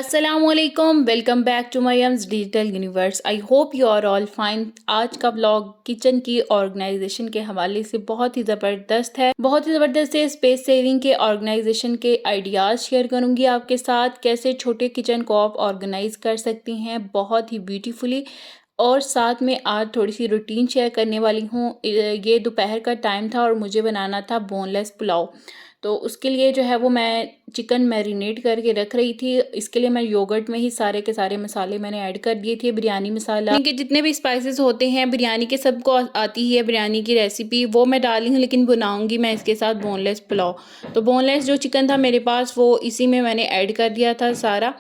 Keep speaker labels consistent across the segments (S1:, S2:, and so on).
S1: असलकुम, welcome back to my AIIMS digital universe. I hope you are all fine. आज का blog kitchen की organisation के हवाले से बहुत ही ज़बरदस्त है। स्पेस सेविंग के ऑर्गेनाइजेशन के आइडियाज़ शेयर करूंगी आपके साथ, कैसे छोटे किचन को आप ऑर्गेनाइज कर सकती हैं बहुत ही ब्यूटीफुली। और साथ में आज थोड़ी सी रूटीन शेयर करने वाली हूँ। ये दोपहर का टाइम था और मुझे बनाना था बोनलेस पुलाव। तो उसके लिए जो है वो मैं चिकन मैरिनेट करके रख रही थी। इसके लिए मैं योगर्ट में ही सारे के सारे मसाले मैंने ऐड कर दिए थे। बिरयानी मसाला, इनके जितने भी स्पाइसेस होते हैं बिरयानी के, सबको आती ही है बिरयानी की रेसिपी, वो मैं डाली हूँ, लेकिन बनाऊंगी मैं इसके साथ बोनलेस पुलाव। तो बोनलेस जो चिकन था मेरे पास वो इसी में मैंने ऐड कर दिया था सारा।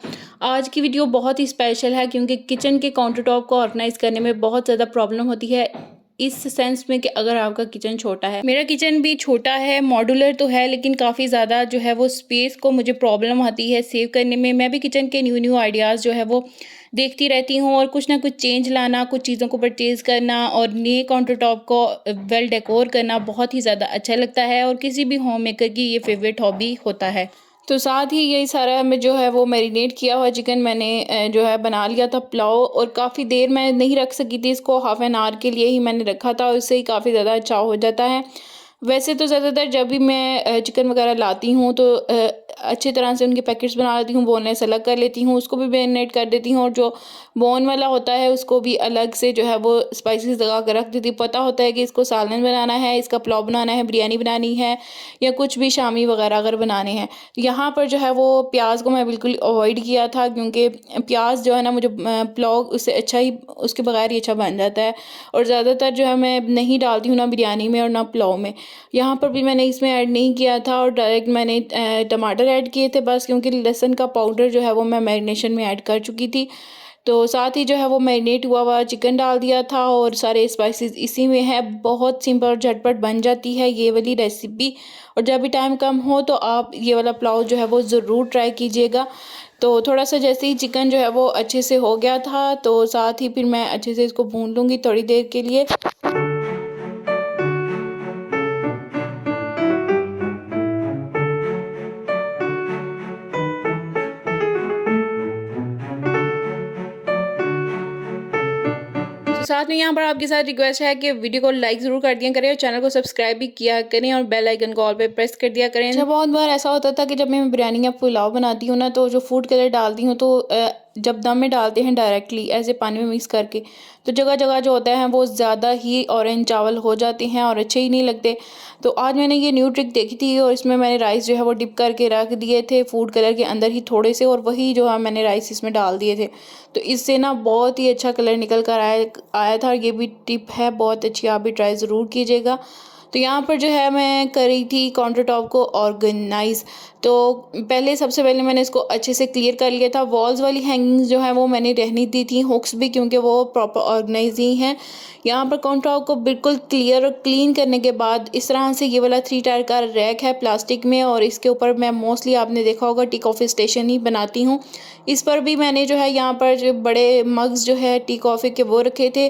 S1: आज की वीडियो बहुत ही स्पेशल है क्योंकि किचन के काउंटर टॉप को ऑर्गेनाइज करने में बहुत ज़्यादा प्रॉब्लम होती है, इस सेंस में कि अगर आपका किचन छोटा है। मेरा किचन भी छोटा है, मॉड्यूलर तो है, लेकिन काफ़ी ज़्यादा जो है वो स्पेस को मुझे प्रॉब्लम आती है सेव करने में। मैं भी किचन के न्यू आइडियाज़ जो है वो देखती रहती हूँ और कुछ ना कुछ चेंज लाना, कुछ चीज़ों को परचेज़ करना और नए काउंटर टॉप को वेल डेकोर करना बहुत ही ज़्यादा अच्छा लगता है और किसी भी होम मेकर की ये फेवरेट हॉबी होता है। तो साथ ही यही सारा मैं जो है वो मैरिनेट किया हुआ चिकन मैंने जो है बना लिया था पुलाव, और काफ़ी देर मैं नहीं रख सकी थी इसको, हाफ़ एन आवर के लिए ही मैंने रखा था, उससे ही काफ़ी ज़्यादा अच्छा हो जाता है। वैसे तो ज़्यादातर जब भी मैं चिकन वगैरह लाती हूँ तो अच्छी तरह से उनके पैकेट्स बना लेती हूँ, बोनलेस अलग कर लेती हूँ, उसको भी मैरिनेट कर देती हूँ, और जो बोन वाला होता है उसको भी अलग से जो है वो स्पाइसेस लगा कर रख देती हूँ। पता होता है कि इसको सालन बनाना है, इसका पुलाव बनाना है, बिरयानी बनानी है, या कुछ भी शामी वगैरह अगर बनाने हैं। यहाँ पर जो है वो प्याज को मैं बिल्कुल अवॉइड किया था क्योंकि प्याज जो है ना मुझे पुलाव उससे अच्छा ही, उसके बगैर ही अच्छा बन जाता है, और ज़्यादातर जो है मैं नहीं डालती हूँ ना बिरयानी में और ना पुलाव में। यहाँ पर भी मैंने इसमें ऐड नहीं किया था और डायरेक्ट मैंने टमाटर ऐड किए थे बस, क्योंकि लहसुन का पाउडर जो है वो मैं मैरिनेशन में ऐड कर चुकी थी। तो साथ ही जो है वो मैरिनेट हुआ हुआ चिकन डाल दिया था और सारे स्पाइसेस इसी में है। बहुत सिंपल और झटपट बन जाती है ये वाली रेसिपी, और जब भी टाइम कम हो तो आप ये वाला पुलाव जो है वो ज़रूर ट्राई कीजिएगा। तो थोड़ा सा जैसे ही चिकन जो है वो अच्छे से हो गया था तो साथ ही फिर मैं अच्छे से इसको भून लूँगी थोड़ी देर के लिए। तो साथ में यहाँ पर आपके साथ रिक्वेस्ट है कि वीडियो को लाइक ज़रूर कर दिया करें और चैनल को सब्सक्राइब भी किया करें और बेल आइकन को ऑल पे प्रेस कर दिया करें। अच्छा, बहुत बार ऐसा होता था कि जब मैं बिरयानी या पुलाव बनाती हूँ ना तो जो फूड कलर डालती हूँ तो जब दम में डालते हैं डायरेक्टली ऐसे पानी में मिक्स करके, तो जगह जगह जो होता है वो ज़्यादा ही ऑरेंज चावल हो जाते हैं और अच्छे ही नहीं लगते। तो आज मैंने ये न्यू ट्रिक देखी थी और इसमें मैंने राइस जो है वो डिप करके रख दिए थे फूड कलर के अंदर ही थोड़े से, और वही जो है मैंने राइस इसमें डाल दिए थे, तो इससे ना बहुत ही अच्छा कलर निकल कर आया था। और ये भी टिप है बहुत अच्छी, आप भी ट्राई ज़रूर कीजिएगा। तो यहाँ पर जो है मैं कर रही थी काउंटर टॉप को ऑर्गेनाइज। तो सबसे पहले मैंने इसको अच्छे से क्लियर कर लिया था। वॉल्स वाली हैंगिंग्स जो है वो मैंने रहनी दी थी, हुक्स भी, क्योंकि वो प्रॉपर ऑर्गेनाइज ही हैं। यहाँ पर काउंटर टॉप को बिल्कुल क्लियर और क्लीन करने के बाद इस तरह से ये वाला 3 टायर का रैक है प्लास्टिक में, और इसके ऊपर मैं मोस्टली आपने देखा होगा टी कॉफ़ी स्टेशन ही बनाती हूँ। इस पर भी मैंने जो है यहाँ पर जो बड़े मग्स जो है टी कॉफ़ी के वो रखे थे।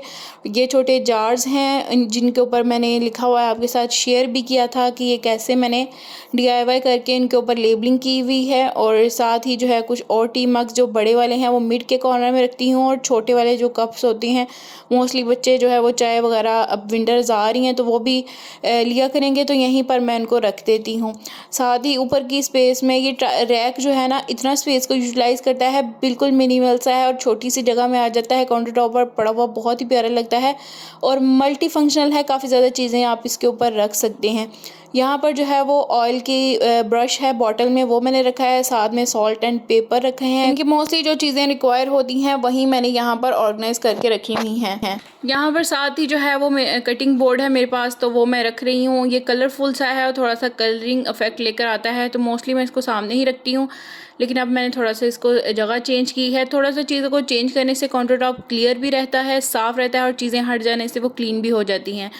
S1: ये छोटे जार्स हैं जिनके ऊपर मैंने लिखा हुआ है, आपके साथ शेयर भी किया था कि ये कैसे मैंने DIY करके इनके ऊपर लेबलिंग की हुई है। और साथ ही जो है कुछ और टी मग्स जो बड़े वाले हैं वो मिड के कॉर्नर में रखती हूँ, और छोटे वाले जो कप्स होते हैं मोस्टली बच्चे जो है वो चाय वगैरह, अब विंटर्स आ रही हैं तो वो भी लिया करेंगे, तो यहीं पर मैं इनको रख देती हूँ। साथ ही ऊपर की स्पेस में ये रैक जो है ना इतना स्पेस को यूटिलाइज़ करता है, बिल्कुल मिनिमल सा है और छोटी सी जगह में आ जाता है, काउंटर टॉप पर पड़ा हुआ बहुत ही प्यारा लगता है और मल्टी फंक्शनल है, काफ़ी ज़्यादा चीज़ें आप इसके ऊपर रख सकते हैं। यहाँ पर जो है वो ऑयल की ब्रश है बॉटल में, वो मैंने रखा है, साथ में सॉल्ट एंड पेपर रखे हैं। इनकी मोस्टली जो चीज़ें रिक्वायर होती हैं वही मैंने यहाँ पर ऑर्गेनाइज करके रखी हुई हैं। यहाँ पर साथ ही जो है वो कटिंग बोर्ड है मेरे पास, तो वो मैं रख रही हूँ। ये कलरफुल सा है और थोड़ा सा कलरिंग इफेक्ट लेकर आता है, तो मोस्टली मैं इसको सामने ही रखती हूँ, लेकिन अब मैंने थोड़ा सा इसको जगह चेंज की है। थोड़ा सा चीज़ों को चेंज करने से काउंटर टॉप क्लियर भी रहता है, साफ़ रहता है, और चीज़ें हट जाने से वो क्लीन भी हो जाती हैं।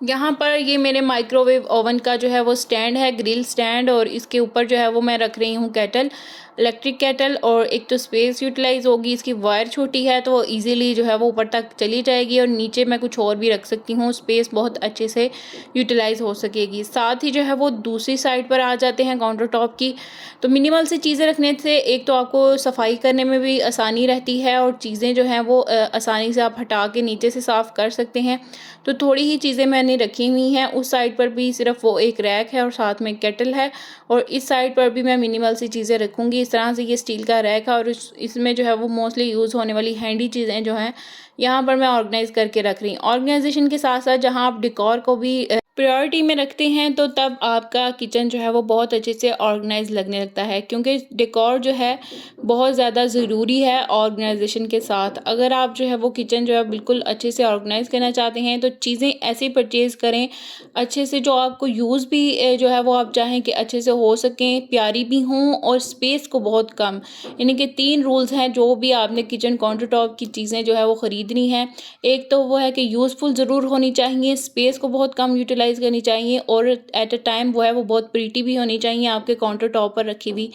S1: यहाँ पर ये मेरे माइक्रोवेव ओवन का जो है वो स्टैंड है, ग्रिल स्टैंड, और इसके ऊपर जो है वो मैं रख रही हूँ केटल। इलेक्ट्रिक केटल और एक तो स्पेस यूटिलाइज़ होगी, इसकी वायर छोटी है तो ईज़िली जो है वो ऊपर तक चली जाएगी और नीचे मैं कुछ और भी रख सकती हूँ, स्पेस बहुत अच्छे से यूटिलाइज़ हो सकेगी। साथ ही जो है वो दूसरी साइड पर आ जाते हैं काउंटर टॉप की, तो मिनिमल सी चीज़ें रखने से एक तो आपको सफाई करने में भी आसानी रहती है और चीज़ें जो हैं वो आसानी से आप हटा के नीचे से साफ़ कर सकते हैं। तो थोड़ी ही चीज़ें मैंने रखी हुई हैं, उस साइड पर भी सिर्फ़ वो एक रैक है और साथ में केटल है और इस साइड पर भी मैं मिनिमल सी चीज़ें रखूँगी। इस तरह से ये स्टील का रैक है और इसमें जो है वो मोस्टली यूज़ होने वाली हैंडी चीज़ें जो हैं, यहाँ पर मैं ऑर्गेनाइज़ करके रख रही हूँ। ऑर्गेनाइज़ेशन के साथ-साथ जहाँ आप डेकोर को भी प्रायोरिटी में रखते हैं तो तब आपका किचन जो है वो बहुत अच्छे से ऑर्गेनाइज़ लगने लगता है, क्योंकि डेकोर जो है बहुत ज़्यादा ज़रूरी है ऑर्गेनाइज़ेशन के साथ। अगर आप जो है वो किचन जो है बिल्कुल अच्छे से ऑर्गेनाइज़ करना चाहते हैं तो चीज़ें ऐसी परचेज़ करें अच्छे से, जो आपको यूज़ भी जो है वो आप चाहें कि अच्छे से हो सकें, प्यारी भी हों और स्पेस को बहुत कम। यानी कि 3 रूल्स हैं जो भी आपने किचन काउंटर टॉप की चीज़ें जो है वो ख़रीदनी है। एक तो वो है कि यूज़फुल ज़रूर होनी चाहिए, स्पेस को बहुत कम यूटिलाइज़ करनी चाहिए और एट अ टाइम वो है वो बहुत प्रीटी भी होनी चाहिए। आपके काउंटर टॉप पर रखी हुई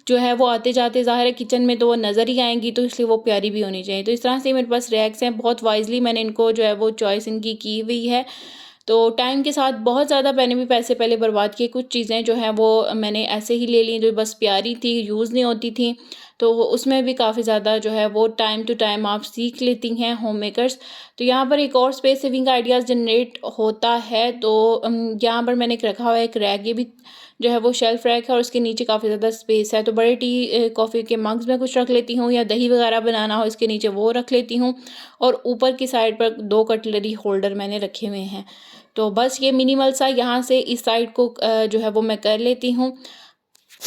S1: जो है वो आते-जाते ज़ाहिर है किचन में तो वो नज़र ही आएँगी, तो इसलिए वो प्यारी भी होनी चाहिए। तो इस तरह से मेरे पास रैक्स हैं, बहुत वाइज़ली मैंने इनको जो है वो चॉइस इनकी की हुई है। तो टाइम के साथ बहुत ज़्यादा मैंने भी पैसे पहले बर्बाद किए, कुछ चीज़ें जो हैं वो मैंने ऐसे ही ले ली जो बस प्यारी थी, यूज़ नहीं होती थी। तो उसमें भी काफ़ी ज़्यादा जो है वो टाइम टू टाइम आप सीख लेती हैं होम मेकर्स। तो यहाँ पर एक और स्पेस सेविंग आइडियाज़ जनरेट होता है, तो यहाँ पर मैंने एक रखा हुआ है एक रैक, ये भी जो है वो शेल्फ रैक है और उसके नीचे काफ़ी ज़्यादा स्पेस है। तो बड़े कॉफ़ी के मग्स में कुछ रख लेती हूँ या दही वगैरह बनाना हो इसके नीचे वो रख लेती हूँ और ऊपर की साइड पर 2 कटलरी होल्डर मैंने रखे हुए हैं। तो बस ये मिनिमल सा यहाँ से इस साइड को जो है वो मैं कर लेती हूँ।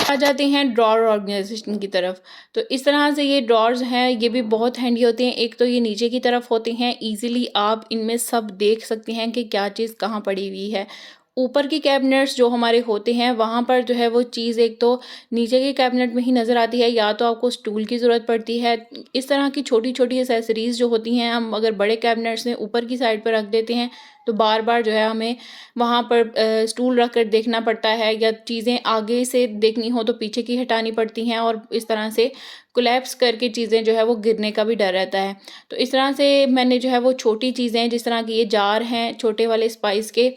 S1: आ जाते हैं ड्रॉअर ऑर्गेनाइजेशन की तरफ। तो इस तरह से ये ड्रॉअर्स हैं, ये भी बहुत हैंडी होते हैं। एक तो ये नीचे की तरफ होते हैं, ईज़िली आप इनमें सब देख सकते हैं कि क्या चीज़ कहाँ पड़ी हुई है। ऊपर के कैबिनेट्स जो हमारे होते हैं, वहाँ पर जो है वो चीज़ एक तो नीचे के कैबिनेट में ही नज़र आती है, या तो आपको स्टूल की ज़रूरत पड़ती है। इस तरह की छोटी-छोटी एक्सेसरीज़ जो होती हैं, हम अगर बड़े कैबिनेट्स में ऊपर की साइड पर रख देते हैं, तो बार-बार जो है हमें वहाँ पर स्टूल रख कर देखना पड़ता है, या चीज़ें आगे से देखनी हो तो पीछे की हटानी पड़ती हैं और इस तरह से कोलैप्स करके चीज़ें जो है वो गिरने का भी डर रहता है। तो इस तरह से मैंने जो है वो छोटी चीज़ें, जिस तरह की ये जार हैं छोटे वाले स्पाइस के,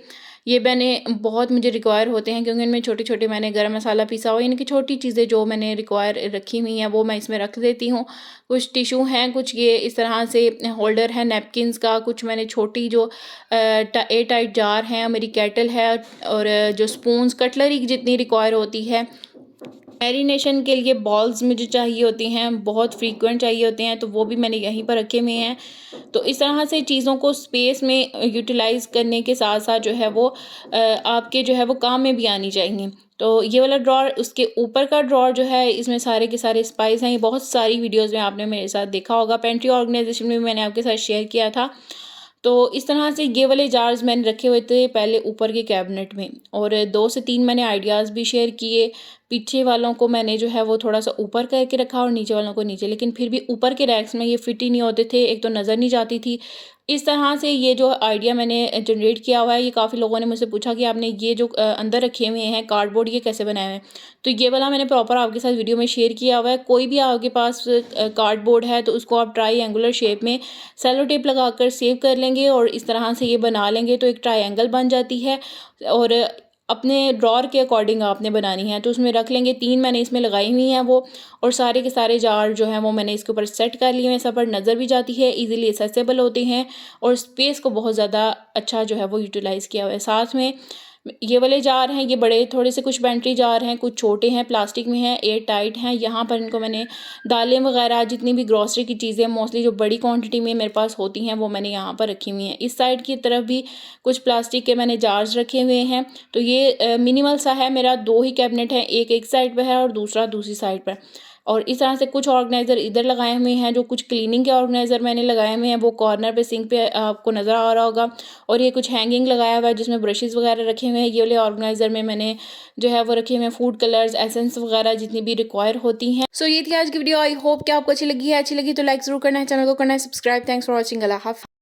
S1: ये मैंने बहुत मुझे रिक्वायर होते हैं क्योंकि इनमें छोटे-छोटे मैंने गरम मसाला पीसा हुआ, इनकी छोटी चीज़ें जो मैंने रिक्वायर रखी हुई हैं वो मैं इसमें रख देती हूँ। कुछ टिश्यू हैं, कुछ ये इस तरह से होल्डर है नैपकिन्स का, कुछ मैंने छोटी जो एयर टाइट जार हैं, मेरी केटल है और जो स्पून्स कटलरी की जितनी रिक्वायर होती है। मैरिनेशन के लिए बॉल्स मुझे चाहिए होती हैं, बहुत फ्रीक्वेंट चाहिए होते हैं, तो वो भी मैंने यहीं पर रखे हुए हैं। तो इस तरह से चीज़ों को स्पेस में यूटिलाइज़ करने के साथ-साथ जो है वो आपके जो है वो काम में भी आनी चाहिए। तो ये वाला ड्रॉअर, उसके ऊपर का ड्रॉअर जो है इसमें सारे के सारे स्पाइस हैं। ये बहुत सारी वीडियोज़ में आपने मेरे साथ देखा होगा, पेंट्री ऑर्गेनाइज़ेशन में भी मैंने आपके साथ शेयर किया था। तो इस तरह से ये वाले जार्स मैंने रखे हुए थे पहले ऊपर के कैबिनेट में, और 2 से 3 मैंने आइडियाज़ भी शेयर किए। पीछे वालों को मैंने जो है वो थोड़ा-सा ऊपर करके रखा और नीचे वालों को नीचे, लेकिन फिर भी ऊपर के रैक्स में ये फिट ही नहीं होते थे, एक तो नज़र नहीं जाती थी। इस तरह से ये जो आइडिया मैंने जनरेट किया हुआ है, ये काफ़ी लोगों ने मुझसे पूछा कि आपने ये जो अंदर रखे हुए हैं कार्डबोर्ड, ये कैसे बनाए हुए हैं? तो ये वाला मैंने प्रॉपर आपके साथ वीडियो में शेयर किया हुआ है। कोई भी आपके पास कार्डबोर्ड है तो उसको आप ट्रायंगुलर शेप में सेलो टेप लगाकर सेव कर लेंगे और इस तरह से ये बना लेंगे तो एक ट्रायंगल बन जाती है, और अपने ड्रॉअर के अकॉर्डिंग आपने बनानी है तो उसमें रख लेंगे। 3 मैंने इसमें लगाई हुई हैं वो, और सारे के सारे जार जो हैं वो मैंने इसके ऊपर सेट कर लिए हैं। सब पर नज़र भी जाती है, ईज़िली एक्सेसिबल होते हैं और स्पेस को बहुत ज़्यादा अच्छा जो है वो यूटिलाइज़ किया हुआ है। साथ में ये वाले जार हैं, ये बड़े थोड़े से कुछ पेंट्री जार हैं, कुछ छोटे हैं, प्लास्टिक में हैं, एयर टाइट हैं। यहाँ पर इनको मैंने दालें वगैरह जितनी भी ग्रॉसरी की चीज़ें मोस्टली जो बड़ी क्वांटिटी में मेरे पास होती हैं वो मैंने यहाँ पर रखी हुई हैं। इस साइड की तरफ भी कुछ प्लास्टिक के मैंने जार्स रखे हुए हैं। तो ये मिनिमल सा है मेरा, 2 ही कैबिनेट हैं, एक साइड पर है और दूसरा दूसरी साइड पर। और इस तरह से कुछ ऑर्गेनाइज़र इधर लगाए हुए हैं, जो कुछ क्लीनिंग के ऑर्गेनाइज़र मैंने लगाए हुए हैं वो कॉर्नर पे सिंक पे आपको नज़र आ रहा होगा, और ये कुछ हैंगिंग लगाया हुआ है जिसमें ब्रशेज़ वगैरह रखे हुए हैं। ये वाले ऑर्गेनाइज़र में मैंने जो है वो रखे हुए हैं फूड कलर्स, एसेंस वगैरह जितनी भी रिक्वायर होती हैं। सो ये थी आज की वीडियो। आई होप कि आपको अच्छी लगी है। अच्छी लगी तो लाइक ज़रूर करना है, चैनल को करना है सब्सक्राइब। Thanks for watching. अल्लाह हाफ़िज़।